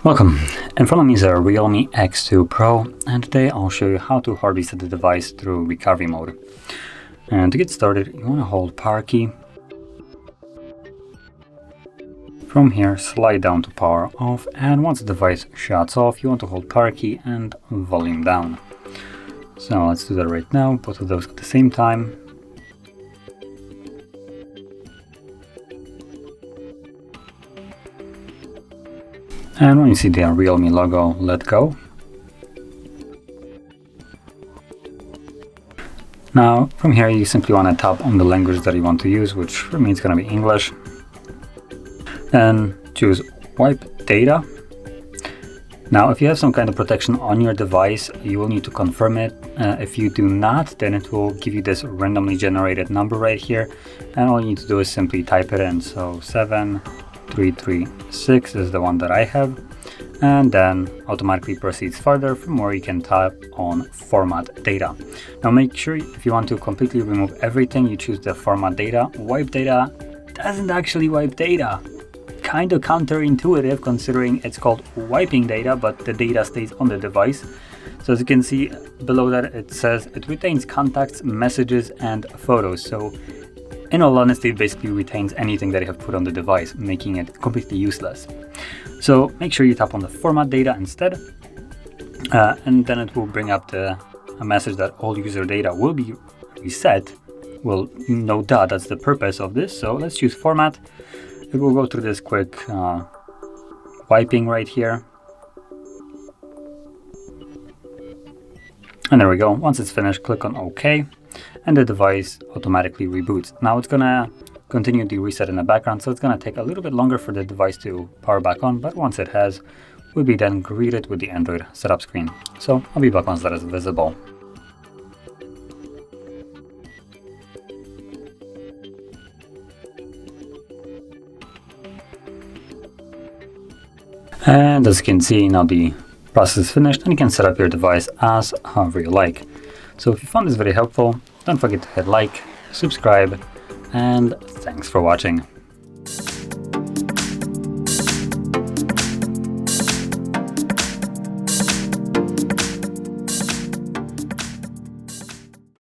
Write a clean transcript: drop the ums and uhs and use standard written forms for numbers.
Welcome. In front of me is a REALME X2 Pro, and today I'll show you how to hard reset the device through recovery mode. And to get started, you want to hold power key. From here, slide down to power off, and once the device shuts off, you want to hold power key and volume down. So let's do that right now, both of those at the same time. And when you see the REALME logo, let go. Now, from here, you simply want to tap on the language that you want to use, which for me is going to be English. Then choose Wipe Data. Now, if you have some kind of protection on your device, you will need to confirm it. If you do not, then it will give you this randomly generated number right here. And all you need to do is simply type it in. So 7336 is the one that I have, and then automatically proceeds further, from where you can tap on Format Data. Now make sure if you want to completely remove everything, you choose the Format Data. Wipe Data doesn't actually wipe data. Kind of counterintuitive, considering it's called wiping data, but the data stays on the device. So as you can see below that, it says it retains contacts, messages, and photos. So in all honesty, it basically retains anything that you have put on the device, making it completely useless. So make sure you tap on the Format Data instead, and then it will bring up a message that all user data will be reset. Well, no doubt that's the purpose of this. So let's choose Format. It will go through this quick wiping right here. And there we go. Once it's finished, click on OK, and the device automatically reboots. Now it's gonna continue the reset in the background, so it's gonna take a little bit longer for the device to power back on, but once it has, we'll be then greeted with the Android setup screen. So I'll be back once that is visible. And as you can see, now the process is finished, and you can set up your device as however you like. So if you found this video helpful, don't forget to hit like, subscribe, and thanks for watching.